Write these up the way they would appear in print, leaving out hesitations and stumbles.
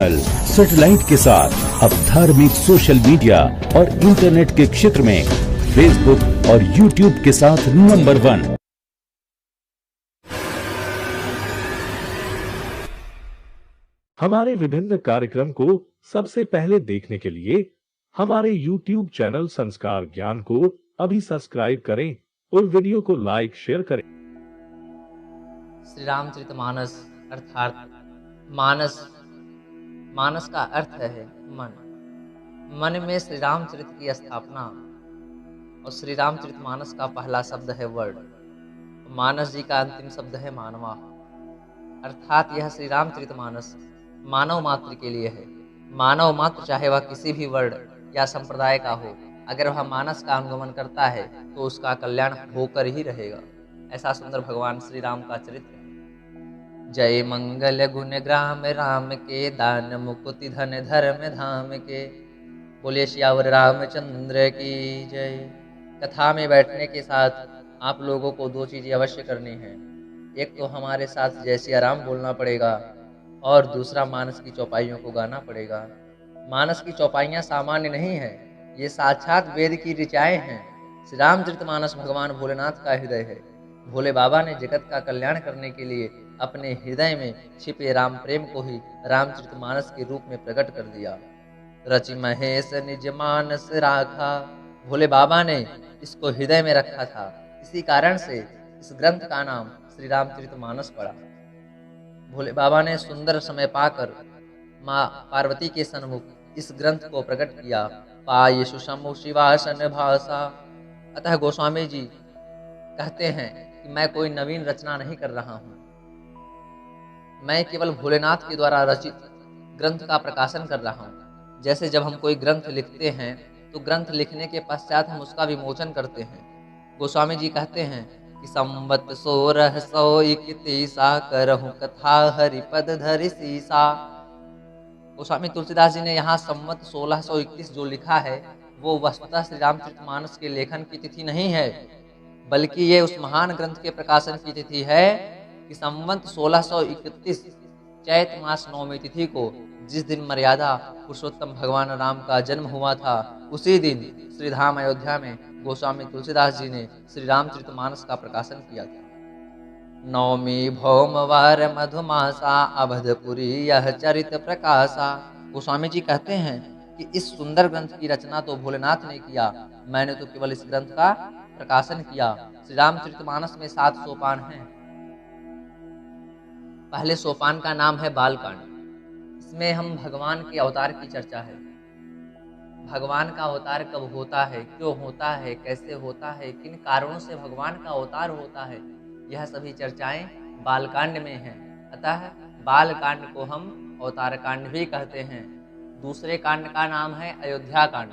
Satellite के साथ अब धार्मिक, सोशल मीडिया और इंटरनेट के क्षेत्र में फेसबुक और यूट्यूब के साथ नंबर 1। हमारे विभिन्न कार्यक्रम को सबसे पहले देखने के लिए हमारे YouTube चैनल संस्कार ज्ञान को अभी सब्सक्राइब करें और वीडियो को लाइक शेयर करें। श्री रामचरितमानस अर्थात मानस, मानस का अर्थ है मन। मन में श्री रामचरित की स्थापना और श्री रामचरितमानस का पहला शब्द है वर्ड। मानस जी का अंतिम शब्द है मानवा, अर्थात यह श्री रामचरितमानस मानव मात्र के लिए है। मानव मात्र चाहे वह किसी भी वर्ण या संप्रदाय का हो, अगर वह मानस का अनुगमन करता है तो उसका कल्याण होकर ही रहेगा। ऐसा सुंदर भगवान श्री राम का चरित्र है। जय मंगल गुण ग्राम राम के, दान मुकुति धन धर्म धाम के। बोले श्यावर रामचंद्र की जय। कथा में बैठने के साथ आप लोगों को दो चीजें अवश्य करनी है। एक तो हमारे साथ जय सिया राम बोलना पड़ेगा और दूसरा मानस की चौपाइयों को गाना पड़ेगा। मानस की चौपाइयाँ सामान्य नहीं है, ये साक्षात वेद की ऋचाएं हैं। श्री रामचरितमानस भगवान भोलेनाथ का हृदय है। भोले बाबा ने जगत का कल्याण करने के लिए अपने हृदय में छिपे राम प्रेम को ही रामचरितमानस के रूप में प्रकट कर दिया। रचि महेश निज मानस राखा, भोले बाबा ने इसको हृदय में रखा था। इसी कारण से इस ग्रंथ का नाम श्री रामचरितमानस पड़ा। भोले बाबा ने सुंदर समय पाकर माँ पार्वती के सन्मुख इस ग्रंथ को प्रकट किया। पाय सुषमु शिवासन भाषा। अतः गोस्वामी जी कहते हैं कि मैं कोई नवीन रचना नहीं कर रहा हूँ, मैं केवल भोलेनाथ के द्वारा रचित ग्रंथ का प्रकाशन कर रहा हूँ। जैसे जब हम कोई ग्रंथ लिखते हैं तो ग्रंथ लिखने के पश्चात हम उसका विमोचन करते हैं। गोस्वामी जी कहते हैं कि संवत 1631 करहु कथा हरिपद धरि सीसा। गोस्वामी तुलसीदास जी ने यहाँ संवत 1631 जो लिखा है वो वस्तुतः श्री रामचरितमानस के लेखन की तिथि नहीं है, बल्कि ये उस महान ग्रंथ के प्रकाशन की तिथि है कि संवत 1631 चैत मास 9वीं तिथि को, जिस दिन मर्यादा पुरुषोत्तम भगवान राम का जन्म हुआ था, उसी दिन श्री धाम अयोध्या में गोस्वामी तुलसीदास जी ने श्री रामचरितमानस का प्रकाशन किया था। नवमी भौमवार मधुमासा, अवधपुरी यह चरित प्रकाशा। गोस्वामी जी कहते हैं कि इस सुंदर ग्रंथ की रचना तो भोलेनाथ ने किया, मैंने तो केवल इस ग्रंथ का प्रकाशन किया। श्री रामचरितमानस में 7 सोपान हैं। पहले सोपान का नाम है बालकांड। इसमें हम भगवान के अवतार की चर्चा है। भगवान का अवतार कब होता है, क्यों होता है, कैसे होता है, किन कारणों से भगवान का अवतार होता है, यह सभी चर्चाएं बालकांड में हैं। अतः बालकांड को हम अवतार कांड भी कहते हैं। दूसरे कांड का नाम है अयोध्या कांड।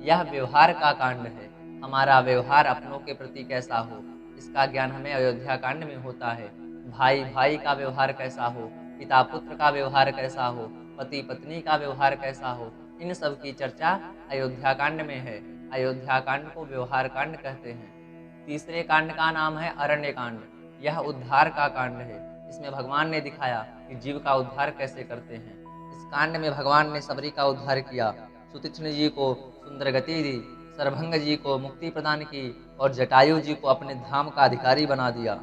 यह व्यवहार का कांड है। हमारा व्यवहार अपनों के प्रति कैसा हो, इसका ज्ञान हमें अयोध्या कांड में होता है। भाई भाई का व्यवहार कैसा हो, पिता पुत्र का व्यवहार कैसा हो, पति पत्नी का व्यवहार कैसा हो, इन सब की चर्चा अयोध्या कांड में है। अयोध्या कांड को व्यवहार कांड कहते हैं। तीसरे कांड का नाम है अरण्य कांड। यह उद्धार का कांड है। इसमें भगवान ने दिखाया कि जीव का उद्धार कैसे करते हैं। इस कांड में भगवान ने सबरी का उद्धार किया, सुतीक्ष्ण जी को सुंदर गति दी, सरभंग जी को मुक्ति प्रदान की और जटायु जी को अपने धाम का अधिकारी बना दिया।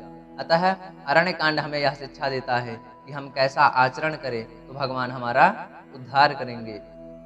अतः अरण्य कांड हमें यह शिक्षा देता है कि हम कैसा आचरण करें तो भगवान हमारा उद्धार करेंगे।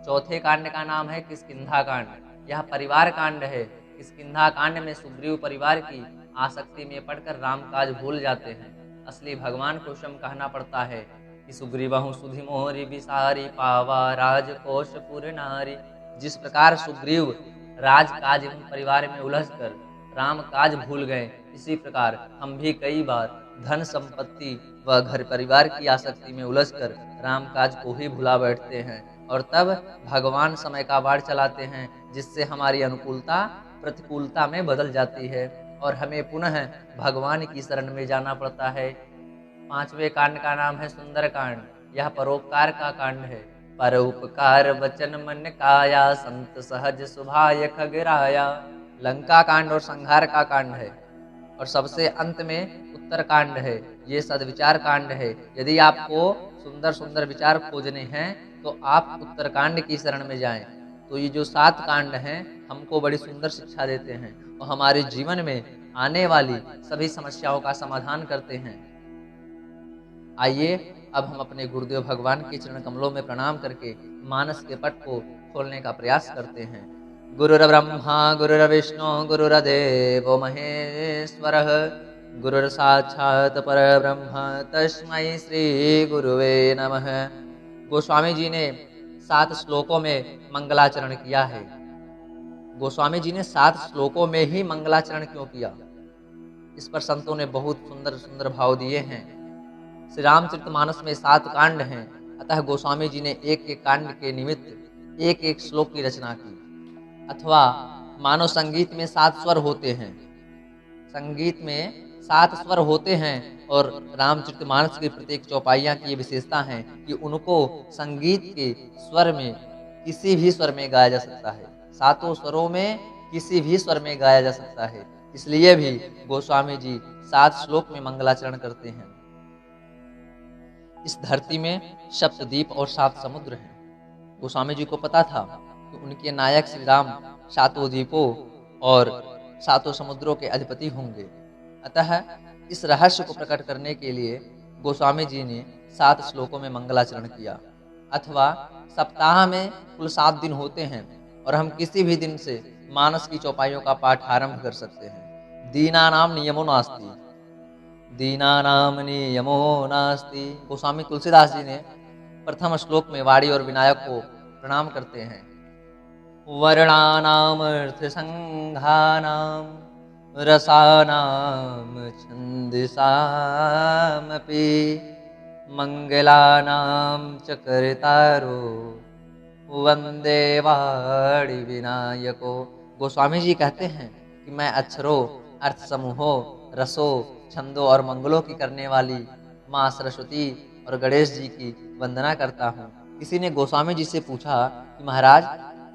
चौथे कांड का नाम है किष्किंधा कांड। यह परिवार कांड है। किष्किंधा कांड में सुग्रीव परिवार की आसक्ति में पड़कर राम काज भूल जाते हैं। असली भगवान को स्वयं कहना पड़ता है कि सुग्रीवहु सुधि मोरी बिसारी, पावा राजकोषपुर नारी। जिस प्रकार सुग्रीव राज काज एवं परिवार में उलझकर राम काज भूल गए, इसी प्रकार हम भी कई बार धन संपत्ति व घर परिवार की आसक्ति में उलझकर राम काज को ही भुला बैठते हैं और तब भगवान समय का बाढ़ चलाते हैं, जिससे हमारी अनुकूलता प्रतिकूलता में बदल जाती है और हमें पुनः भगवान की शरण में जाना पड़ता है। पांचवें कांड का नाम है सुंदर कांड। यह परोपकार का कांड है। परोपकार वचन मन काया, संत सहज सुभाय खगराया। लंका कांड और संहार का कांड है और सबसे अंत में उत्तर कांड है। ये सदविचार कांड है। यदि आपको सुंदर सुंदर विचार खोजने हैं तो आप उत्तरकांड की शरण में जाएं। तो ये जो 7 कांड हैं हमको बड़ी सुंदर शिक्षा देते हैं और हमारे जीवन में आने वाली सभी समस्याओं का समाधान करते हैं। आइए अब हम अपने गुरुदेव भगवान के चरण कमलों में प्रणाम करके मानस के पट को खोलने का प्रयास करते हैं। गुरुर्ब्रह्मा गुरुर्विष्णु गुरुर्देवो महेश्वरः गुरुर्साक्षात् परब्रह्म तस्मै श्री गुरुवे नमः। गोस्वामी जी ने 7 श्लोकों में मंगलाचरण किया है। गोस्वामी जी ने 7 श्लोकों में ही मंगलाचरण क्यों किया, इस पर संतों ने बहुत सुंदर सुंदर भाव दिए हैं। श्री रामचरितमानस में 7 कांड हैं, अतः गोस्वामी जी ने एक एक कांड के निमित्त एक एक श्लोक की रचना की। अथवा मानो संगीत में 7 स्वर होते हैं, संगीत में 7 स्वर होते हैं और रामचरितमानस की प्रत्येक चौपाइयाँ की ये विशेषता है कि उनको संगीत के स्वर में किसी भी स्वर में गाया जा सकता है। 7 स्वरों में किसी भी स्वर में गाया जा सकता है। इसलिए भी गोस्वामी जी 7 श्लोक में मंगलाचरण करते हैं। इस धरती में सप्तद्वीप और 7 समुद्र हैं। गोस्वामी जी को पता था कि उनके नायक श्री राम 7 द्वीपों और 7 समुद्रों के अधिपति होंगे। अतः इस रहस्य को प्रकट करने के लिए गोस्वामी जी ने 7 श्लोकों में मंगलाचरण किया। अथवा सप्ताह में कुल 7 दिन होते हैं और हम किसी भी दिन से मानस की चौपाइयों का पाठ आरंभ कर सकते हैं। दीनानाम नियमो नास्ति, दीनानाम नियमो नास्ति। गोस्वामी तुलसीदास जी ने प्रथम श्लोक में वाणी और विनायक को प्रणाम करते हैं। वर्णानाम अर्थ संघानाम रसानाम छंदसामपि मंगलानाम च कर्तारो वंदे वाणी विनायको। गोस्वामी जी कहते हैं कि मैं अक्षरों, अर्थ समूहों, रसों, छंदों और मंगलों की करने वाली माँ सरस्वती और गणेश जी की वंदना करता हूँ। किसी ने गोस्वामी जी से पूछा कि महाराज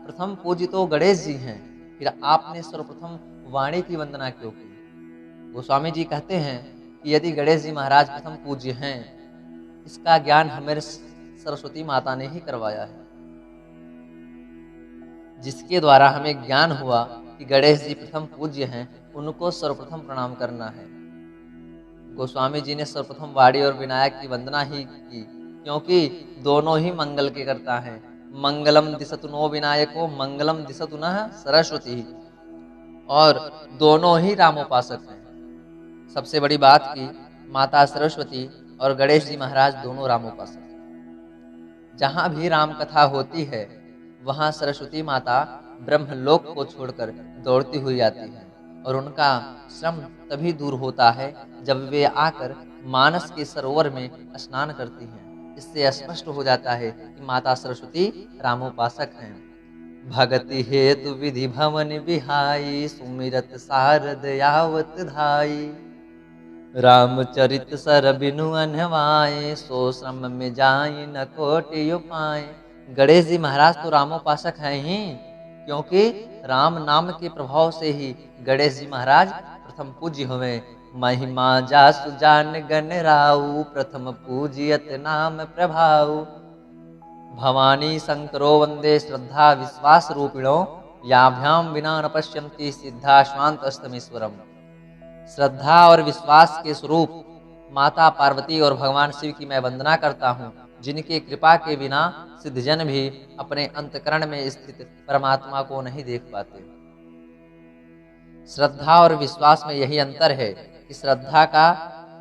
प्रथम पूज्य तो गणेश जी हैं, फिर आपने सर्वप्रथम वाणी की वंदना क्यों की? गोस्वामी जी कहते हैं कि यदि गणेश जी महाराज प्रथम पूज्य हैं, इसका ज्ञान हमें सरस्वती माता ने ही करवाया है, जिसके द्वारा हमें ज्ञान हुआ कि गणेश जी प्रथम पूज्य हैं, उनको सर्वप्रथम प्रणाम करना है। गोस्वामी जी ने सर्वप्रथम वाणी और विनायक की वंदना ही की, क्योंकि दोनों ही मंगल के करता हैं। मंगलम दिशतु नो विनायको मंगलम दिशतु नः सरस्वती, और दोनों ही रामोपासक हैं। सबसे बड़ी बात की माता सरस्वती और गणेश जी महाराज दोनों रामोपासक। जहाँ भी राम कथा होती है वहाँ सरस्वती माता ब्रह्मलोक को छोड़कर दौड़ती हुई आती है और उनका श्रम तभी दूर होता है जब वे आकर मानस के सरोवर में स्नान करती हैं। इससे स्पष्ट हो जाता है कि माता सरस्वती रामोपासक हैं। भगति हेतु विधि भवन बिहाई सुमिरत शारद यावत धाई रामचरित सर बिनु अनवाए सो श्रम में जाई न कोटि उपाय। गणेश जी महाराज तो रामोपासक हैं ही, क्योंकि राम नाम के प्रभाव से ही गणेश जी महाराज प्रथम पूज्य हुए। महिमा जासु जान गण राउ प्रथम पूजियत नाम प्रभाउ भवानी शंकरो वंदे श्रद्धा विश्वास रूपिणो याभ्याम विना न पश्यन्ति सिद्धा स्वांत अष्टमेश्वरम। श्रद्धा और विश्वास के स्वरूप माता पार्वती और भगवान शिव की मैं वंदना करता हूँ, जिनके कृपा के बिना सिद्धजन भी अपने अंतकरण में स्थित परमात्मा को नहीं देख पाते। श्रद्धा और विश्वास में यही अंतर है कि श्रद्धा का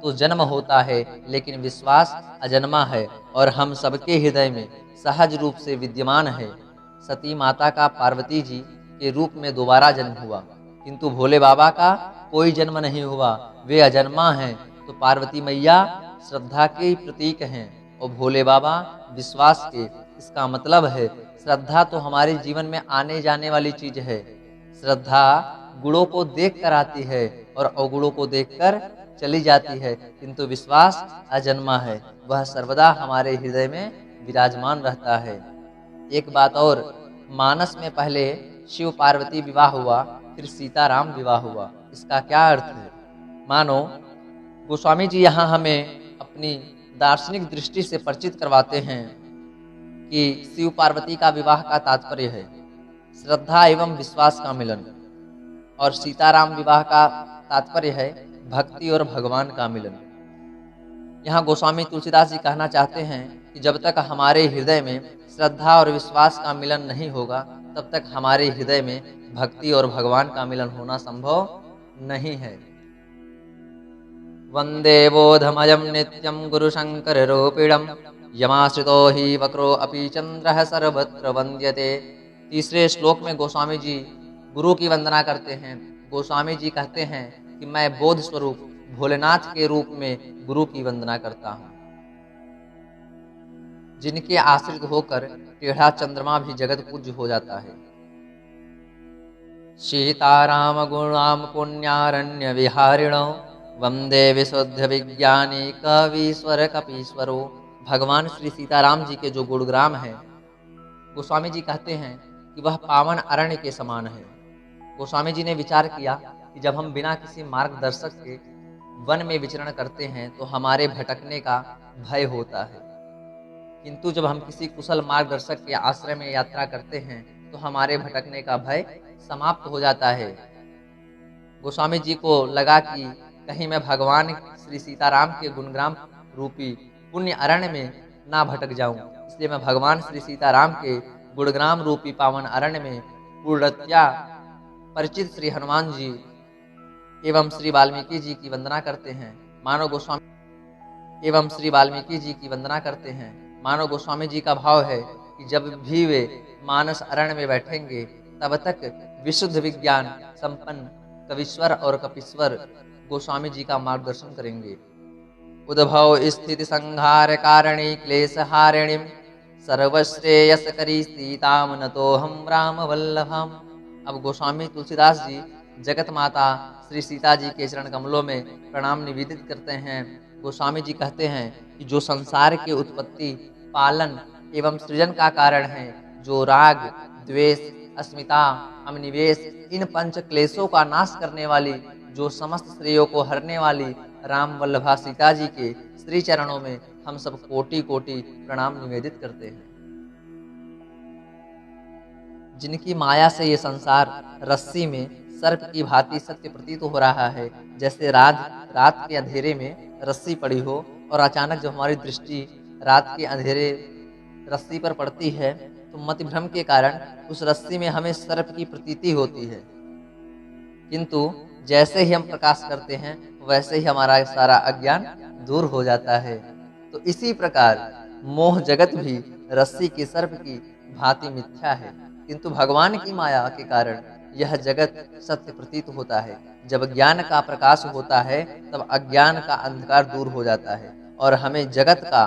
तो जन्म होता है लेकिन विश्वास अजन्मा है और हम सबके हृदय में सहज रूप से विद्यमान है। सती माता का पार्वती जी के रूप में दोबारा जन्म हुआ, किंतु भोले बाबा का कोई जन्म नहीं हुआ, वे अजन्मा हैं। तो पार्वती मैया श्रद्धा के प्रतीक हैं और भोले बाबा विश्वास के। इसका मतलब है श्रद्धा तो हमारे जीवन में आने जाने वाली चीज है। श्रद्धा गुणों को देख कर आती है और अवगुणों को देखकर चली जाती है, किंतु विश्वास अजन्मा है, वह सर्वदा हमारे हृदय में विराजमान रहता है। एक बात और, मानस में पहले शिव पार्वती विवाह हुआ, फिर सीताराम विवाह हुआ। इसका क्या अर्थ है? मानो गोस्वामी जी यहाँ हमें अपनी दार्शनिक दृष्टि से परिचित करवाते हैं कि शिव पार्वती का विवाह का तात्पर्य है श्रद्धा एवं विश्वास का मिलन, और सीताराम विवाह का तात्पर्य है भक्ति और भगवान का मिलन। यहाँ गोस्वामी तुलसीदास जी कहना चाहते हैं कि जब तक हमारे हृदय में श्रद्धा और विश्वास का मिलन नहीं होगा, तब तक हमारे हृदय में भक्ति और भगवान का मिलन होना संभव नहीं है। वंदे बोधमयं नित्यं गुरुशंकर रूपिणं यमाश्रितो हि वक्रो अपि चंद्रः सर्वत्र वंद्यते। तीसरे श्लोक में गोस्वामी जी गुरु की वंदना करते हैं। गोस्वामी जी कहते हैं कि मैं बोध स्वरूप भोलेनाथ के रूप में गुरु की वंदना करता हूँ, जिनके आश्रित होकर टेढ़ा चंद्रमा भी जगत पूज्य हो जाता है। सीताराम गुणाम पुण्यारण्य विहारिणो वंदे विशुद्ध विज्ञानी कवीश्वर कपीश्वरो। भगवान श्री सीताराम जी के जो गुणग्राम हैं, गोस्वामी जी कहते हैं कि वह पावन अरण्य के समान है। गोस्वामी जी ने विचार किया कि जब हम बिना किसी मार्गदर्शक के वन में विचरण करते हैं तो हमारे भटकने का भय होता है, किंतु जब हम किसी कुशल मार्गदर्शक के आश्रय में यात्रा करते हैं तो हमारे भटकने का भय समाप्त हो जाता है। गोस्वामी जी को लगा कि कहीं मैं भगवान श्री सीताराम के गुणग्राम रूपी पुण्य अरण्य में ना भटक जाऊं, इसलिए मैं भगवान श्री सीताराम के गुणग्राम रूपी पावन अरण्य में पूर्णतया परिचित श्री हनुमान जी एवं श्री वाल्मीकि जी की वंदना करते हैं। मानव गोस्वामी एवं श्री वाल्मीकि जी की वंदना करते हैं। मानव गोस्वामी जी का भाव है कि जब भी वे मानस अरण्य में बैठेंगे तब तक विशुद्ध विज्ञान संपन्न कवीश्वर और कपीश्वर गोस्वामी जी का मार्गदर्शन करेंगे। उद्भव स्थिति संहार कारणी क्लेश हारिणीम सर्वश्रेयसकरी सीताम नतोहम राम वल्लभम। अब गोस्वामी तुलसीदास जी जगत माता श्री सीता जी के चरण कमलों में प्रणाम निवेदित करते हैं। गोस्वामी जी कहते हैं कि जो संसार की उत्पत्ति, पालन एवं सृजन का कारण है, जो राग, द्वेष, अस्मिता, अमनिवेश, इन पंच क्लेशों का नाश करने वाली, जो समस्त श्रेयों को हरने वाली राम वल्लभा सीता जी के श्री चरणों में हम सब कोटि कोटि प्रणाम निवेदित करते हैं। जिनकी माया से ये संसार रस्सी में सर्प की भांति सत्य प्रतीत हो रहा है, जैसे रात के अंधेरे में रस्सी पड़ी हो और अचानक जब हमारी दृष्टि रात के अंधेरे रस्सी पर पड़ती है तो मति भ्रम के कारण उस रस्सी में हमें सर्प की प्रतीति होती है, किंतु जैसे ही हम प्रकाश करते हैं वैसे ही हमारा सारा अज्ञान दूर हो जाता है। तो इसी प्रकार मोह जगत भी रस्सी के सर्प की भांति मिथ्या है, किंतु भगवान की माया के कारण यह जगत सत्य प्रतीत होता है। जब ज्ञान का प्रकाश होता है तब अज्ञान का अंधकार दूर हो जाता है और हमें जगत का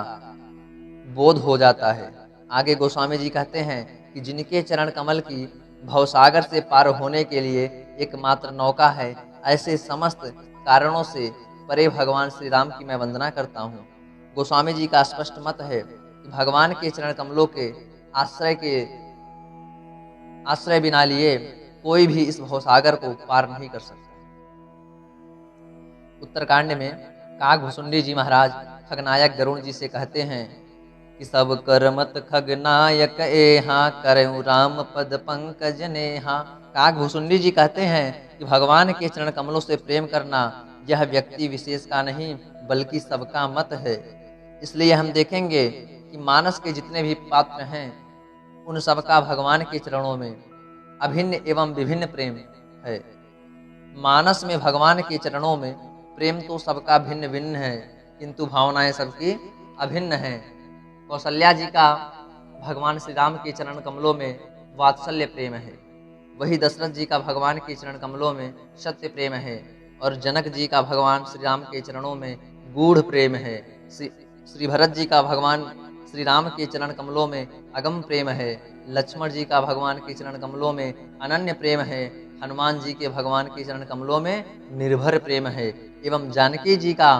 बोध हो जाता है। आगे गोस्वामी जी कहते हैं कि जिनके चरण कमल की भवसागर से पार होने के लिए एकमात्र नौका है, ऐसे समस्त कारणों से परे भगवान श्री राम की मैं वंदना करता हूँ। गोस्वामी जी का स्पष्ट मत है कि भगवान के चरण कमलों के आश्रय बिना लिए कोई भी इस भवसागर को पार नहीं कर सकता। उत्तरकांड में काकभुसुंडी जी महाराज खगनायक गरुण जी से कहते हैं कि सब करमत खगनायक एहा करऊं राम पद पंकज नेहा। काकभुसुंडी जी कहते हैं कि भगवान के चरण कमलों से प्रेम करना यह व्यक्ति विशेष का नहीं बल्कि सबका मत है। इसलिए हम देखेंगे कि मानस के जितने भी पात्र हैं उन सबका भगवान के चरणों में अभिन्न एवं विभिन्न प्रेम है। मानस में भगवान के चरणों में प्रेम तो सबका भिन्न भिन्न है, किंतु भावनाएं सबकी अभिन्न हैं। कौशल्या जी का भगवान श्री राम के चरण कमलों में वात्सल्य प्रेम है, वही दशरथ जी का भगवान के चरण कमलों में सत्य प्रेम है, और जनक जी का भगवान श्री राम के चरणों में गूढ़ प्रेम है। श्री भरत जी का भगवान श्री राम के चरण कमलों में अगम प्रेम है। लक्ष्मण जी का भगवान के चरण कमलों में अनन्य प्रेम है। हनुमान जी के भगवान के चरण कमलों में निर्भर प्रेम है, एवं जानकी जी का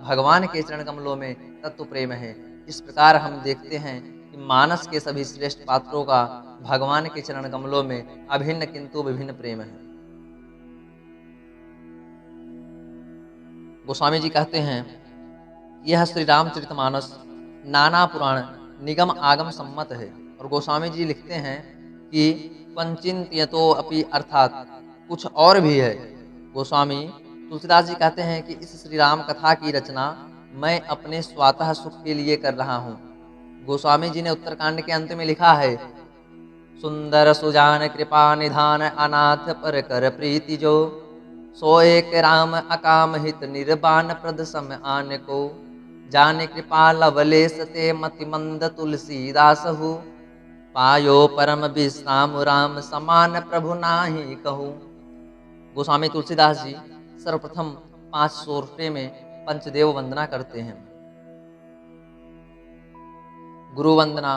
भगवान के चरण कमलों में तत्व प्रेम है। इस प्रकार हम देखते हैं कि मानस के सभी श्रेष्ठ पात्रों का भगवान के चरण कमलों में अभिन्न किंतु विभिन्न प्रेम है। गोस्वामी जी कहते हैं यह श्री रामचरितमानस नाना पुराण निगम आगम सम्मत है। और गोस्वामी जी लिखते हैं कि पंचिंत्यतो अपि, अर्थात कुछ और भी है। गोस्वामी तुलसीदास जी कहते हैं कि इस श्री राम कथा की रचना मैं अपने स्वतः सुख के लिए कर रहा हूँ। गोस्वामी जी ने उत्तरकांड के अंत में लिखा है, सुंदर सुजान कृपा निधान अनाथ पर कर प्रीति जो, सो एक राम अकाम हित निर्बान प्रद सम आन को, जान कृपा लवलेश ते मति मंद तुलसीदास हु, पायो परम विश्राम राम समान प्रभु नाही कहूँ। गोस्वामी तुलसीदास जी सर्वप्रथम 500 रुपये में पंचदेव वंदना करते हैं, गुरु वंदना।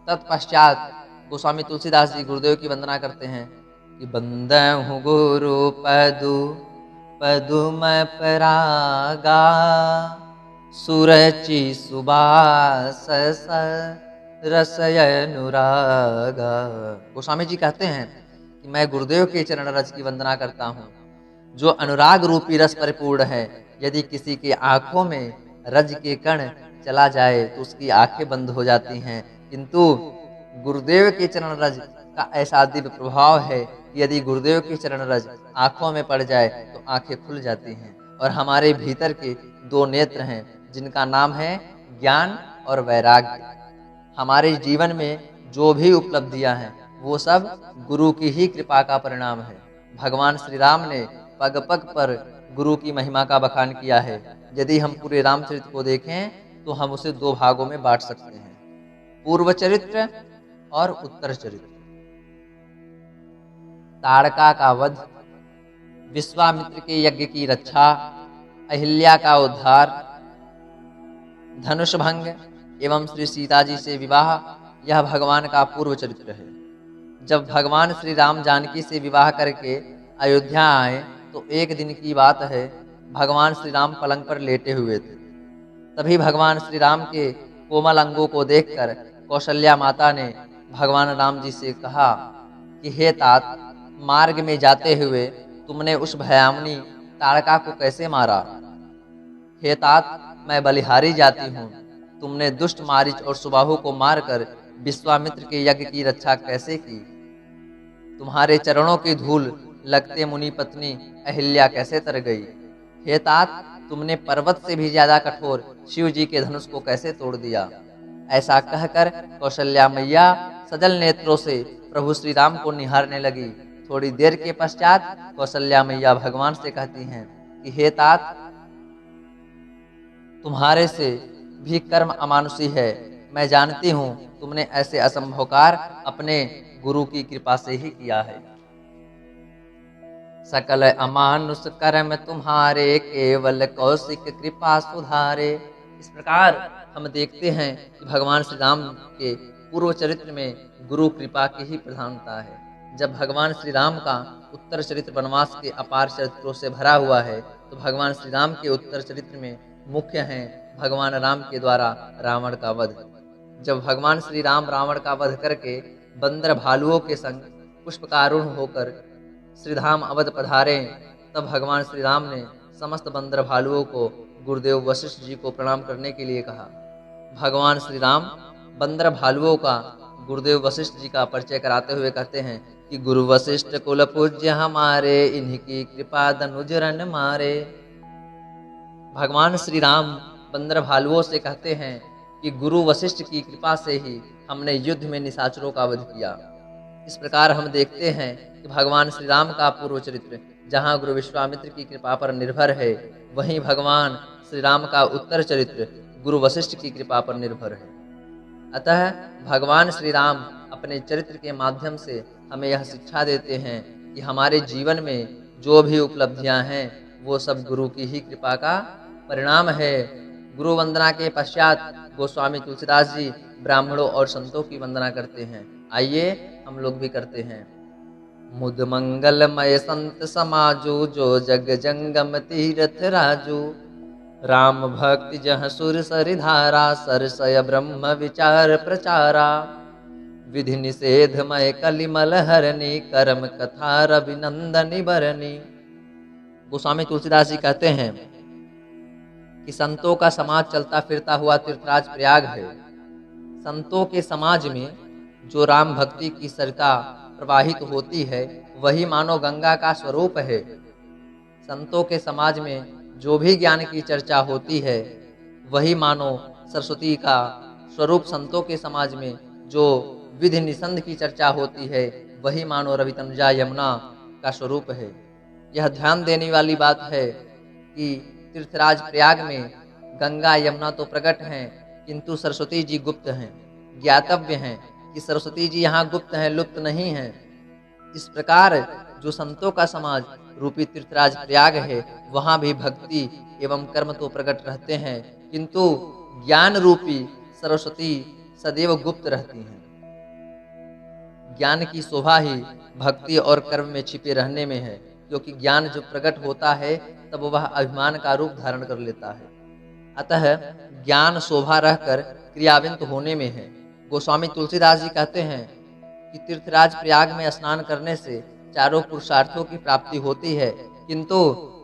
तत्पश्चात गोस्वामी तुलसीदास जी गुरुदेव की वंदना करते हैं कि बंदहु गुरु पदु पदुम परागा, सुरचि सुबास रसय अनुरागा। गोस्वामी जी कहते हैं कि मैं गुरुदेव के चरण रज की वंदना करता हूँ, जो अनुराग रूपी रस परिपूर्ण है। यदि किसी की आंखों में रज के कण चला जाए तो उसकी आंखें बंद हो जाती हैं, किंतु गुरुदेव के चरण रज का ऐसा दिव्य प्रभाव है कि यदि गुरुदेव के चरण रज आंखों में पड़ जाए तो आंखें खुल जाती हैं। और हमारे भीतर के 2 नेत्र हैं जिनका नाम है ज्ञान और वैराग्य। हमारे जीवन में जो भी उपलब्धियां हैं वो सब गुरु की ही कृपा का परिणाम है। भगवान श्री राम ने पग पग पर गुरु की महिमा का बखान किया है। यदि हम पूरे रामचरित को देखें तो हम उसे 2 भागों में बांट सकते हैं, पूर्व चरित्र और उत्तर चरित्र। ताड़का का वध, विश्वामित्र के यज्ञ की रक्षा, अहिल्या का उद्धार, धनुष भंग एवं श्री सीता जी से विवाह, यह भगवान का पूर्व चरित्र है। जब भगवान श्री राम जानकी से विवाह करके अयोध्या आए तो एक दिन की बात है, भगवान श्री राम पलंग पर लेटे हुए थे। तभी भगवान श्री राम के कोमल अंगों को देखकर कौशल्या माता ने भगवान राम जी से कहा कि हे तात, मार्ग में जाते हुए तुमने उस भयामनी ताड़का को कैसे मारा? हे तात, मैं बलिहारी जाती हूँ, तुमने दुष्ट मारीच और सुबाहु को मारकर विश्वामित्र के यज्ञ की रक्षा कैसे की? तुम्हारे चरणों की धूल लगते मुनि पत्नी अहिल्या कैसे तर गई? हे तात, तुमने पर्वत से भी ज्यादा कठोर शिव जी के धनुष को कैसे तोड़ दिया? ऐसा कहकर कौशल्या मैया सजल नेत्रों से प्रभु श्री राम को निहारने लगी। थोड़ी देर के पश्चात कौशल्या मैया भगवान से कहती हैं कि हे तात, तुम्हारे से भी कर्म अमानुषी है। मैं जानती हूँ तुमने ऐसे असंभव कार्य अपने गुरु की कृपा से ही किया है। सकल अमानुष कर्म तुम्हारे, केवल कौशिक कृपा सुधारे। इस प्रकार हम देखते हैं कि भगवान श्री राम के पूर्व चरित्र में गुरु कृपा की ही प्रधानता है। जब भगवान श्री राम का उत्तर चरित्र वनवास के अपार चरित्रों से भरा हुआ है, तो भगवान श्री राम के उत्तर चरित्र में मुख्य हैं भगवान राम के द्वारा रावण का वध। जब भगवान श्री राम रावण का वध करके बंदर भालुओं के संग पुष्पकारूढ़ होकर श्रीधाम अवध पधारे, तब भगवान श्री राम ने समस्त बंदर भालुओं को गुरुदेव वशिष्ठ जी को प्रणाम करने के लिए कहा। भगवान श्री राम बंदर भालुओं का गुरुदेव वशिष्ठ जी का परिचय कराते हुए कहते हैं कि गुरु वशिष्ठ कुल पूज्य हमारे, इन्हीं की कृपा धनुज रन मारे। भगवान श्री राम बंदर भालुओं से कहते हैं कि गुरु वशिष्ठ की कृपा से ही हमने युद्ध में निशाचरों का वध किया। इस प्रकार हम देखते हैं कि भगवान श्री राम का पूर्व चरित्र जहाँ गुरु विश्वामित्र की कृपा पर निर्भर है, वहीं भगवान श्री राम का उत्तर चरित्र गुरु वशिष्ठ की कृपा पर निर्भर है। अतः भगवान श्री राम अपने चरित्र के माध्यम से हमें यह शिक्षा देते हैं कि हमारे जीवन में जो भी उपलब्धियां हैं वो सब गुरु की ही कृपा का परिणाम है। गुरु वंदना के पश्चात गोस्वामी तुलसीदास जी ब्राह्मणों और संतों की वंदना करते हैं। आइए हम लोग भी करते हैं। मुद मंगलमय संत समाजो, जो जग जंगम तीर्थ राजू, राम भक्ति जह सुर सरिधारा, सरसय ब्रह्म विचार प्रचारा, विधि निषेधमय कलिमल हरणी, कर्म कथा रविनंदनी बरनी। गोस्वामी तुलसीदास जी कहते हैं कि संतों का समाज चलता फिरता हुआ तीर्थराज प्रयाग है। संतों के समाज में जो राम भक्ति की सरिता प्रवाहित होती है वही मानो गंगा का स्वरूप है। संतों के समाज में जो भी ज्ञान की चर्चा होती है वही मानो सरस्वती का स्वरूप। संतों के समाज में जो विधि निषंध की चर्चा होती है वही मानो रवि तनुजा यमुना का स्वरूप है। यह ध्यान देने वाली बात है कि तीर्थराज प्रयाग में गंगा यमुना तो प्रकट हैं किंतु सरस्वती जी गुप्त हैं। ज्ञातव्य हैं कि सरस्वती जी यहाँ गुप्त हैं, लुप्त नहीं हैं। इस प्रकार जो संतों का समाज रूपी तीर्थराज प्रयाग है वहाँ भी भक्ति एवं कर्म तो प्रकट रहते हैं किंतु ज्ञान रूपी सरस्वती सदैव गुप्त रहती हैं। ज्ञान की शोभा ही भक्ति और कर्म में छिपे रहने में है, क्योंकि ज्ञान जब प्रकट होता है तब वह अभिमान का रूप धारण कर लेता है। अतः ज्ञान शोभा रहकर क्रियाविंत होने में है। गोस्वामी तुलसीदास जी कहते हैं कि तीर्थराज प्रयाग में स्नान करने से चारों पुरुषार्थों की प्राप्ति होती है किंतु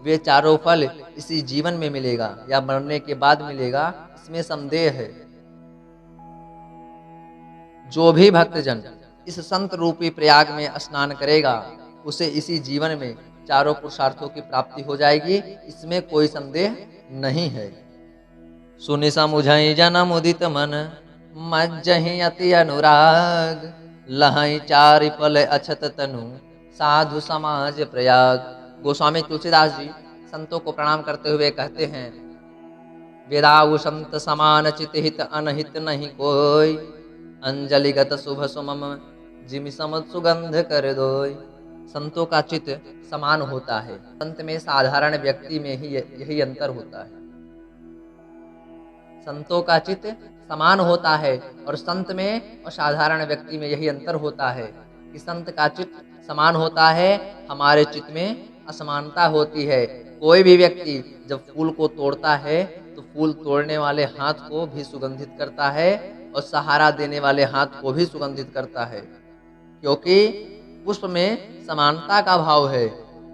वे चारों फल इसी जीवन में मिलेगा या मरने के बाद मिलेगा, इसमें संदेह है। जो भी भक्तजन इस संत रूपी प्रयाग में स्नान करेगा उसे इसी जीवन में चारों पुरुषार्थों की प्राप्ति हो जाएगी, इसमें कोई संदेह नहीं है। सुनि समुझई जनम उदित मन मज्जहि अति अनुराग लहई चारि फल अछत तनु साधु समाज प्रयाग। गोस्वामी तुलसीदास जी संतों को प्रणाम करते हुए कहते हैं, वेदाऊ संत समान चित हित अनहित नहीं कोई अंजलिगत शुभ सुमम जिमि समत सुगंध कर दोय। संतों का चित्त समान होता है। संत में साधारण व्यक्ति में ही यही अंतर होता है। संतों का चित्त समान होता है और संत में और साधारण व्यक्ति में यही अंतर होता है कि संत का चित्त समान होता है, हमारे चित्त में असमानता होती है। कोई भी व्यक्ति जब फूल को तोड़ता है तो फूल तोड़ने वाले हाथ को भी सुगंधित करता है और सहारा देने वाले हाथ को भी सुगंधित करता है, क्योंकि पुष्प में समानता का भाव है।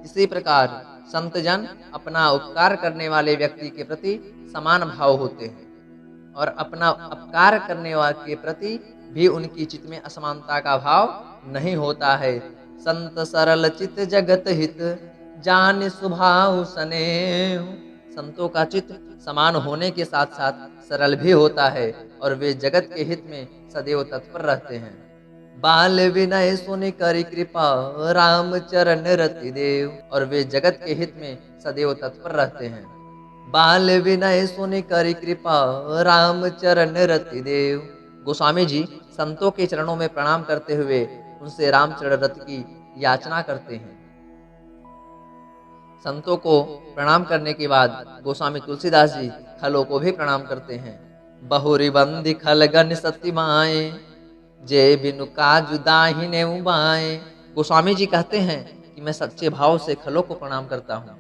इसी प्रकार संत जन अपना उपकार करने वाले व्यक्ति के प्रति समान भाव होते हैं और अपना अपकार करने वाले के प्रति भी उनकी चित्त में असमानता का भाव नहीं होता है। संत सरल चित्त जगत हित जान सुभाव स्नेह। संतों का चित्त समान होने के साथ साथ सरल भी होता है और वे जगत के हित में सदैव तत्पर रहते हैं। बाल विनय सुनि करि कृपा राम चरण रति देव। और वे जगत के हित में सदैव तत्पर रहते हैं। बाल विनय सुनि करि कृपा राम चरण रति देव। गोस्वामी जी संतों के चरणों में प्रणाम करते हुए उनसे रामचरण रति की याचना करते हैं। संतों को प्रणाम करने के बाद गोस्वामी तुलसीदास जी खलों को भी प्रणाम करते हैं। बहुरी बंदी खलगन सती माए जे बिनु काजु दाहिने उबाए। गोस्वामी जी कहते हैं कि मैं सच्चे भाव से खलों को प्रणाम करता हूँ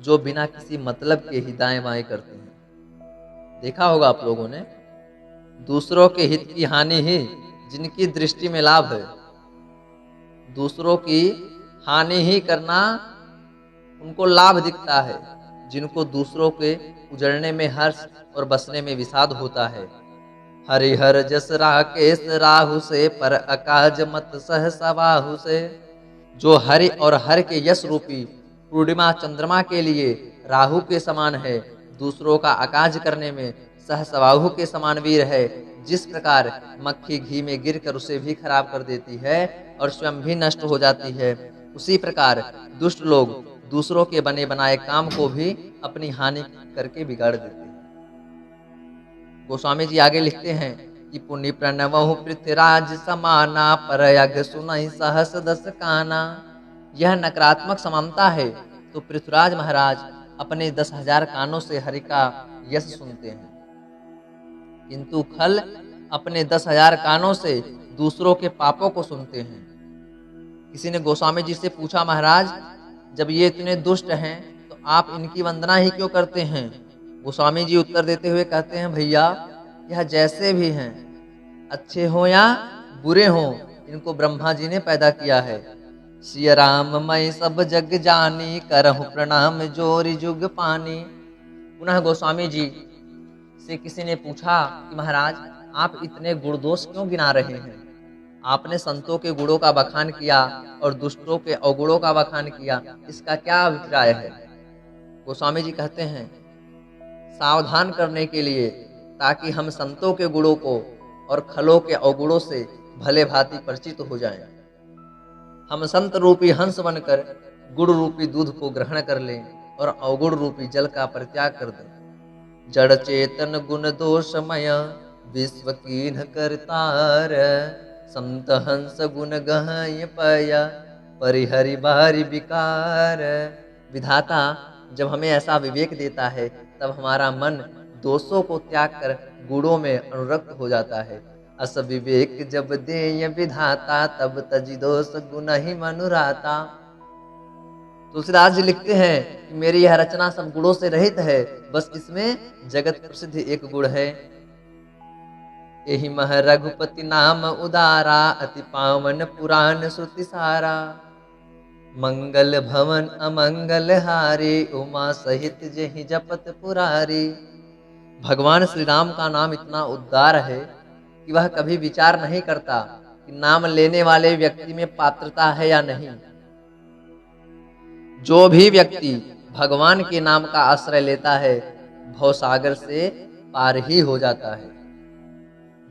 जो बिना किसी मतलब के ही दाएं बाएं करते हैं। देखा होगा आप लोगों ने, दूसरों के हित की हानि ही जिनकी दृष्टि में लाभ है, दूसरों की हानि ही करना उनको लाभ दिखता है। जिनको दूसरों के उजड़ने में हर्ष और बसने में विषाद होता है। हरिहर जस राकेश राहु से पर अकाज मत सह सबाहु से। जो हरि और हर के यश रूपी पूर्णिमा चंद्रमा के लिए राहु के समान है, दूसरों का अकाज करने में सहसबाहु के समान वीर है। जिस प्रकार मक्खी घी में गिरकर उसे भी खराब कर देती है और स्वयं भी नष्ट हो जाती है, उसी प्रकार दुष्ट लोग दूसरों के बने बनाए काम को भी अपनी हानि करके बिगाड़ देते हैं। गोस्वामी जी आगे लिखते हैं कि पुण्य प्रणवहु पृथ्वीराज समाना परयग सुनहि सहस दस काना। यह नकारात्मक समानता है तो पृथ्वीराज महाराज अपने 10,000 कानों से हरि का यश सुनते हैं, किंतु खल अपने 10,000 कानों से दूसरों के पापों को सुनते हैं। किसी ने गोस्वामी जी से पूछा, महाराज जब ये इतने दुष्ट हैं तो आप इनकी वंदना ही क्यों करते हैं? गोस्वामी जी उत्तर देते हुए कहते हैं, भैया यह जैसे भी हैं, अच्छे हो या बुरे हो, इनको ब्रह्मा जी ने पैदा किया है। सिया राम मैं सब जग जानी करहु प्रणाम जोरी जुग पानी। पुनः गोस्वामी जी से किसी ने पूछा कि महाराज आप इतने गुण दोष क्यों गिना रहे हैं? आपने संतों के गुणों का बखान किया और दुष्टों के अवगुणों का बखान किया, इसका क्या अभिप्राय है? गोस्वामी जी कहते हैं, सावधान करने के लिए, ताकि हम संतों के गुणों को और खलों के अवगुणों से भले भांति परिचित हो जाएं। हम संत रूपी हंस बनकर गुण रूपी दूध को ग्रहण कर लें और अवगुण रूपी जल का परित्याग कर दें। जड़ चेतन गुण दोषमय विश्व कीन्ह करतार, संत हंस गुण गहय पय परिहरि बारी विकार। विधाता जब हमें ऐसा विवेक देता है, तब हमारा मन दोषों को त्याग कर गुणों में अनुरक्त हो जाता है। अस विवेक जब देय विधाता, तब तजी दोष गुण ही मनुराता। तुलसीदास जी लिखते हैं कि मेरी यह रचना सब गुणों से रहित है, बस इसमें जगत प्रसिद्ध एक गुण है। यही मह रघुपति नाम उदारा, अति पावन पुराण श्रुति सारा। मंगल भवन अमंगल हारी, उमा सहित जहि जपत पुरारी। भगवान श्री राम का नाम इतना उद्गार है कि वह कभी विचार नहीं करता कि नाम लेने वाले व्यक्ति में पात्रता है या नहीं। जो भी व्यक्ति भगवान के नाम का आश्रय लेता है, भवसागर से पार ही हो जाता है।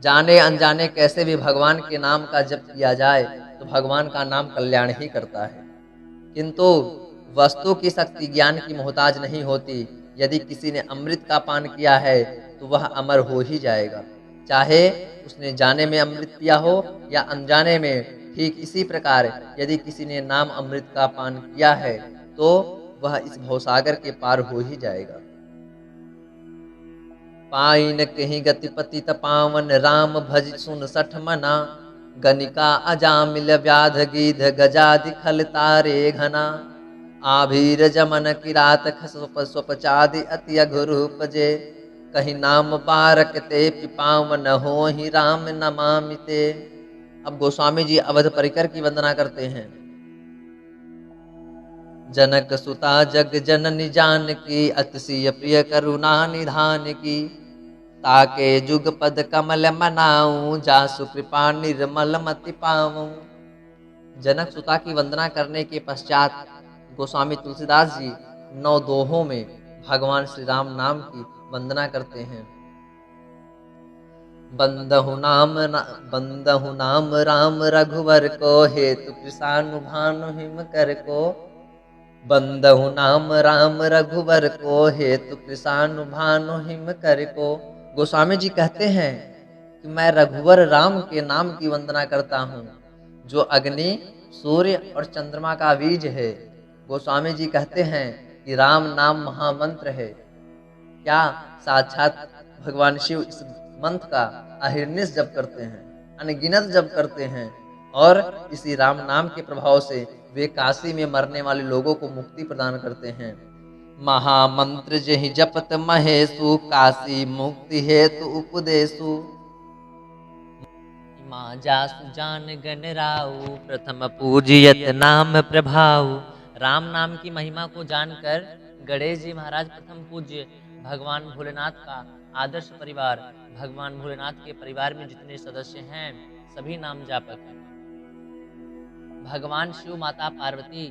जाने अनजाने कैसे भी भगवान के नाम का जप किया जाए तो भगवान का नाम कल्याण ही करता है। किंतु वस्तु की शक्ति ज्ञान की मोहताज नहीं होती। यदि किसी ने अमृत का पान किया है तो वह अमर हो ही जाएगा, चाहे उसने जाने में अमृत पिया हो या अनजाने में। ठीक इसी प्रकार यदि किसी ने नाम अमृत का पान किया है तो वह इस भवसागर के पार हो ही जाएगा। पाइन कहीं गति पतित पावन, राम भज सुन सठ मना। गनिका अजामिल व्याध गीध, गजादि खल तारे घना। आभीर जमन किरात स्वपचादि अति अघुरूपजे। कहीं नाम बारक ते पिपावन, हो ही राम नमामिते। अब गोस्वामी जी अवध परिकर की वंदना करते हैं। जनक सुता जग जननी जानकी, अतिशय प्रिय करुणा निधान की। ताके जुग पद कमल मनाऊं, जासु कृपा निर्मल मति पाऊं। जनक सुता की वंदना करने के पश्चात गोस्वामी तुलसीदास जी 9 दोहों में भगवान श्री राम नाम की वंदना करते हैं। बंदहु नाम राम रघुवर को, हेतु कृषानु भानु हिम कर को। बंदहु नाम राम रघुवर को, हेतु कृषानु भानु हिम कर को। गोस्वामी जी कहते हैं कि मैं रघुवर राम के नाम की वंदना करता हूँ, जो अग्नि, सूर्य और चंद्रमा का बीज है। गोस्वामी जी कहते हैं कि राम नाम महामंत्र है। क्या साक्षात भगवान शिव इस मंत्र का अहिर्निश जप करते हैं, अनगिनत जप करते हैं, और इसी राम नाम के प्रभाव से वे काशी में मरने वाले लोगों को मुक्ति प्रदान करते हैं। महामंत्र जहि जपत महेशु, काशी मुक्ति हेतु उपदेशु। माँ जासु जान गणराऊ, प्रथम पूजियत नाम प्रभाऊ। राम नाम की महिमा को जानकर गणेश जी महाराज प्रथम पूज्य भगवान भोलेनाथ का आदर्श परिवार। भगवान भोलेनाथ के परिवार में जितने सदस्य हैं सभी नाम जापक हैं। भगवान शिव, माता पार्वती,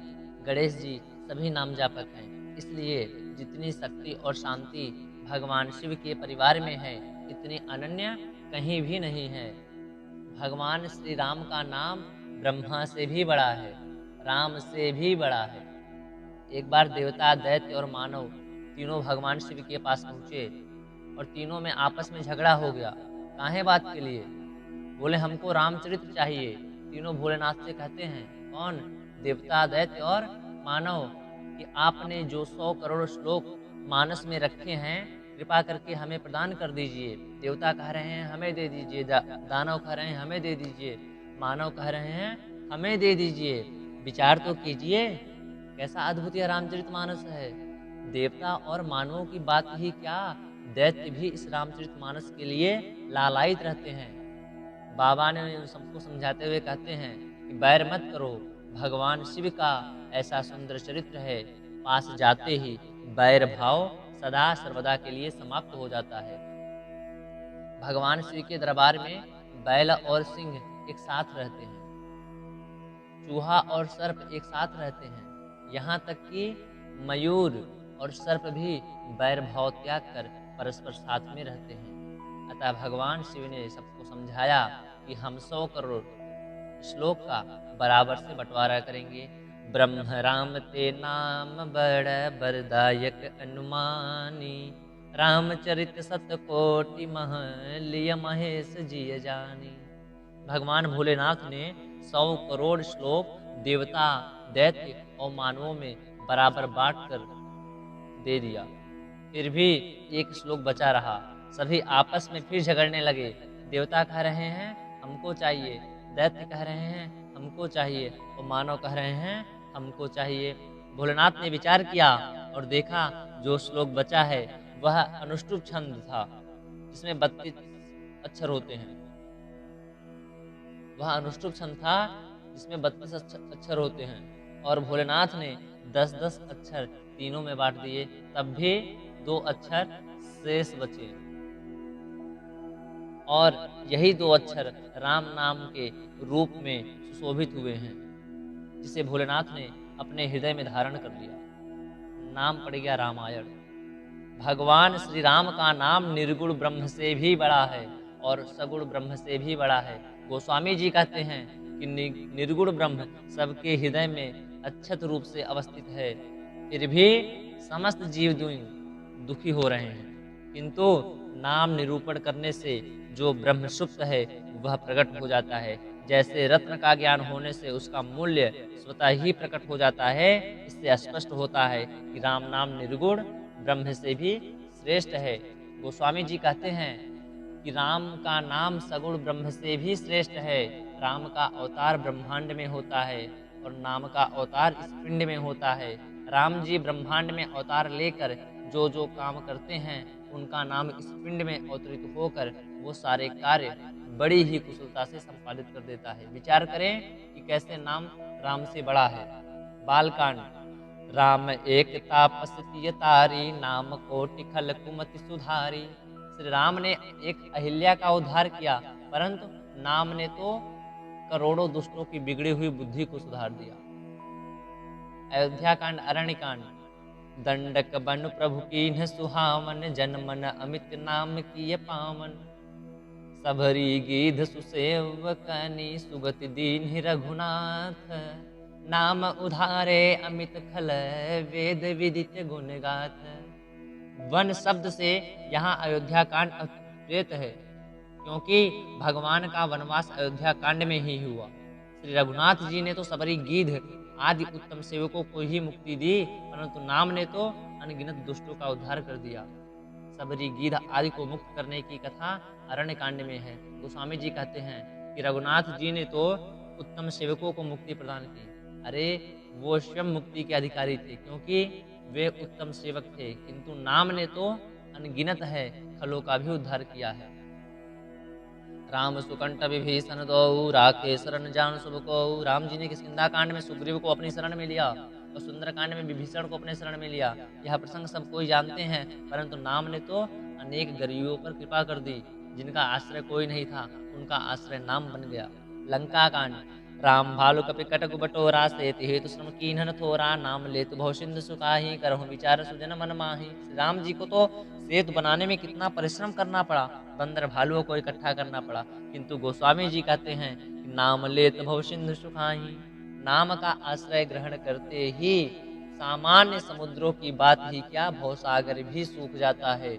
गणेश जी सभी नाम जापक हैं। इसलिए जितनी शक्ति और शांति भगवान शिव के परिवार में है, इतनी अनन्य कहीं भी नहीं है। भगवान श्री राम का नाम ब्रह्मा से भी बड़ा है, राम से भी बड़ा है। एक बार देवता, दैत्य और मानव तीनों भगवान शिव के पास पहुँचे और तीनों में आपस में झगड़ा हो गया। काहे बात के लिए? बोले हमको रामचरित्र चाहिए। तीनों भोलेनाथ से कहते हैं, कौन? देवता, दैत्य और मानव, कि आपने जो 100 करोड़ श्लोक मानस में रखे हैं, कृपा करके हमें प्रदान कर दीजिए। देवता कह रहे हैं हमें दे दीजिए, दानव कह रहे हैं हमें दे दीजिए, मानव कह रहे हैं हमें दे दीजिए। विचार तो कीजिए, कैसा अद्भुत यह रामचरितमानस है। देवता और मानवों की बात ही क्या, दैत्य भी इस रामचरितमानस के लिए लालायित रहते हैं। बाबा ने सबको समझाते हुए कहते हैं कि बैर मत करो, भगवान शिव का ऐसा सुंदर चरित्र है, पास जाते ही बैर भाव सदा सर्वदा के लिए समाप्त हो जाता है। भगवान श्री के दरबार में बैल और सिंह एक साथ रहते हैं, चूहा और सर्प एक साथ रहते हैं, यहाँ तक कि मयूर और सर्प भी बैर भाव त्याग कर परस्पर साथ में रहते हैं। अतः भगवान शिव ने सबको समझाया कि हम 100 करोड़ श्लोक का बराबर से बंटवारा करेंगे। ब्रह्म राम ते नाम बड़ बरदायक अनुमानी, रामचरित सतकोटि मह लिय महेश जिय जानी। भगवान भोलेनाथ ने 100 करोड़ श्लोक देवता, दैत्य और मानवों में बराबर बांट कर दे दिया। फिर भी एक श्लोक बचा रहा। सभी आपस में फिर झगड़ने लगे। देवता कह रहे हैं हमको चाहिए, दैत्य कह रहे हैं हमको चाहिए और मानव कह रहे हैं हमको चाहिए। भोलेनाथ ने विचार किया और देखा जो श्लोक बचा है वह अनुष्टुप छंद था, जिसमें 32 अक्षर होते हैं। वह अनुष्टुप छंद था जिसमें 32 अक्षर होते हैं और भोलेनाथ ने 10-10 अक्षर तीनों में बांट दिए, तब भी 2 अक्षर शेष बचे और यही 2 अक्षर राम नाम के रूप में सुशोभित हुए हैं, जिसे भोलेनाथ ने अपने हृदय में धारण कर लिया। नाम पड़ गया रामायण। भगवान श्री राम का नाम निर्गुण ब्रह्म से भी बड़ा है और सगुण ब्रह्म से भी बड़ा है। गोस्वामी जी कहते हैं कि निर्गुण ब्रह्म सबके हृदय में अक्षत रूप से अवस्थित है, फिर भी समस्त जीव दुखी हो रहे हैं, किंतु नाम निरूपण करने से जो ब्रह्म सुप्त है वह प्रकट हो जाता है। जैसे रत्न का ज्ञान होने से उसका मूल्य स्वतः ही प्रकट हो जाता है, इससे स्पष्ट होता है कि राम नाम निर्गुण ब्रह्म से भी श्रेष्ठ है। गोस्वामी जी कहते हैं कि राम का नाम सगुण ब्रह्म से भी श्रेष्ठ है। राम का अवतार ब्रह्मांड में होता है और नाम का अवतार इस पिंड में होता है। राम जी ब्रह्मांड में अवतार लेकर जो जो काम करते हैं उनका नाम इस पिंड में अवतरित होकर वो सारे कार्य बड़ी ही कुशलता से संपादित कर देता है। विचार करें कि कैसे नाम राम से बड़ा है। बालकांड। राम एक तापस तारी, नाम कोटि खल कुमति सुधारी। श्री राम ने एक अहिल्या का उद्धार किया, परंतु नाम ने तो करोड़ों दुष्टों की बिगड़ी हुई बुद्धि को सुधार दिया। अयोध्या कांड, अरण्य कांड। दंडक बन प्रभु कीन्ह सुहावन, जन मन अमित नाम किय पावन। सबरी गीध सुसेवकनि, सुगति दीन्हि रघुनाथ। नाम उधारे अमित खल, वेद विदित गुण गाथ। वन शब्द से यहाँ अयोध्या कांड प्रेत है, क्योंकि भगवान का वनवास अयोध्या कांड में ही हुआ। श्री रघुनाथ जी ने तो सबरी गीध आदि उत्तम सेवकों को ही मुक्ति दी, परंतु नाम ने तो अनगिनत दुष्टों का उद्धार कर दिया। सबरी गीध आदि को मुक्त करने की कथा अरण्य कांड में है। गोस्वामी जी कहते हैं कि रघुनाथ जी ने तो उत्तम सेवकों को मुक्ति प्रदान की। अरे वो स्वयं मुक्ति के अधिकारी थे, क्योंकि वे उत्तम सेवक थे, किंतु नाम ने तो अनगिनत है खलों का भी उद्धार किया है। राम सुकंठ विभीषण दो, राखे शरण जान सब को। राम जी ने किष्किंधा कांड में सुग्रीव को अपनी शरण में लिया और सुंदर कांड में विभीषण को अपने शरण में लिया। यह प्रसंग सब कोई जानते हैं, परंतु नाम ने तो अनेक गरीबों पर कृपा कर दी। जिनका आश्रय कोई नहीं था, उनका आश्रय नाम बन गया। लंका कांड। राम भालु कपि कटक बटोरा, सेतु हेतु श्रम कीन्हन थोरा। नाम लेतु भव सिंधु सुखाही, करहु विचार सुजन मन माही। राम जी को तो सेतु बनाने में कितना परिश्रम करना पड़ा, बंदर भालुओं को इकट्ठा करना पड़ा, किंतु गोस्वामी जी कहते हैं कि नाम लेत भव सिंधु सुखाही। नाम का आश्रय ग्रहण करते ही सामान्य समुद्रों की बात ही क्या, भवसागर भी सूख जाता है।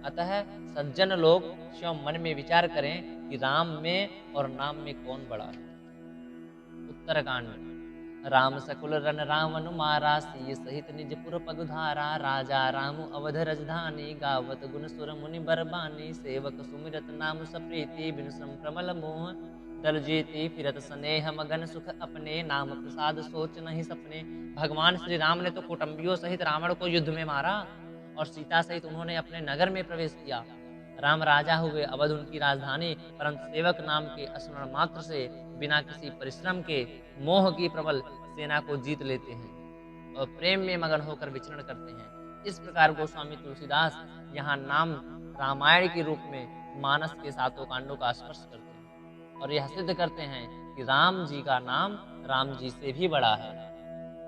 अतः सज्जन लोग स्वयं मन में विचार करें कि राम में और नाम में कौन बड़ा है। उत्तरकांड। राम सकुल रन रावण मारा, सिय सहित निज पुर पगुधारा। राजा राम अवध राजधानी, गावत गुण सुर मुनि बरबानी। सेवक सुमिरत नाम सप्रीति, बिनु श्रम प्रमल मोह दल जीती। फिरत स्नेह मगन सुख अपने, नाम प्रसाद सोच नहीं सपने। भगवान श्री राम ने तो कुटुंबियों सहित रावण को युद्ध में मारा और सीता सहित उन्होंने अपने नगर में प्रवेश किया। राम राजा हुए, अवध उनकी राजधानी, परंतु सेवक नाम के स्मरण मात्र से बिना किसी परिश्रम के मोह की प्रबल सेना को जीत लेते हैं और प्रेम में मगन होकर विचरण करते हैं। इस प्रकार गोस्वामी तुलसीदास यहाँ नाम रामायण के रूप में मानस के सातों कांडों का स्पर्श करते हैं और यह सिद्ध करते हैं कि राम जी का नाम राम जी से भी बड़ा है।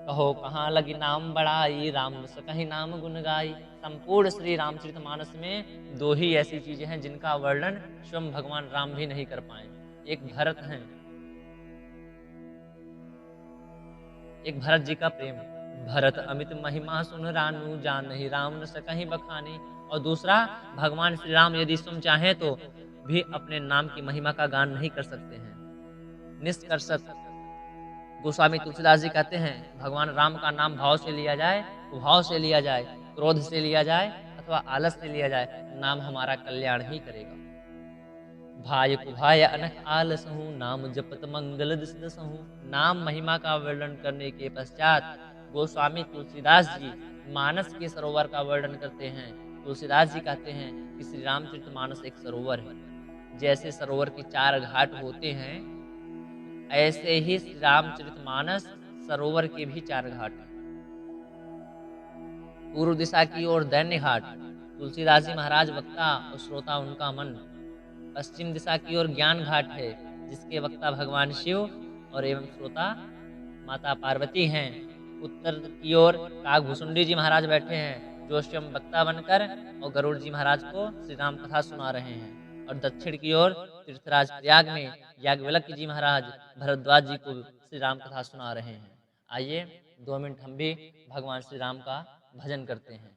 कहो कहाँ लगी नाम बड़ाई, राम से कहीं नाम गुण गाई। संपूर्ण श्री रामचरितमानस में दो ही ऐसी चीजें हैं जिनका वर्णन स्वयं भगवान राम भी नहीं कर पाए। एक भरत है, एक भरत जी का प्रेम, भरत अमित महिमा सुन रानू, जान ही राम न सकहीं बखानी। और दूसरा, भगवान श्री राम यदि सुन चाहें तो भी अपने नाम की महिमा का गान नहीं कर सकते हैं। निष्कर्षत गोस्वामी तुलसीदास जी कहते हैं, भगवान राम का नाम भाव से लिया जाए, कुभाव से लिया जाए, क्रोध से लिया जाए अथवा आलस से लिया जाए, नाम हमारा कल्याण ही करेगा। भाय कुभाय अनख आलस हूँ, नाम जपत मंगल दिस हूँ। नाम महिमा का वर्णन करने के पश्चात गोस्वामी तुलसीदास जी मानस के सरोवर का वर्णन करते हैं। तुलसीदास जी कहते हैं कि श्री रामचरितमानस एक सरोवर है। जैसे सरोवर के 4 घाट होते हैं, ऐसे ही श्री रामचरितमानस सरोवर के भी 4 घाट हैं। पूर्व दिशा की ओर दैन्य घाट, तुलसीदास जी महाराज वक्ता और श्रोता उनका मन। पश्चिम दिशा की ओर ज्ञान घाट है, जिसके वक्ता भगवान शिव और एवं श्रोता माता पार्वती हैं। उत्तर की ओर काकभूषुंडी जी महाराज बैठे हैं, जो स्वयं वक्ता बनकर और गरुड़ जी महाराज को श्री राम कथा सुना रहे हैं। और दक्षिण की ओर तीर्थराज प्रयाग में याज्ञवल्क्य जी महाराज भरद्वाज जी को श्री राम कथा सुना रहे हैं। आइए 2 मिनट हम भी भगवान श्री राम का भजन करते हैं।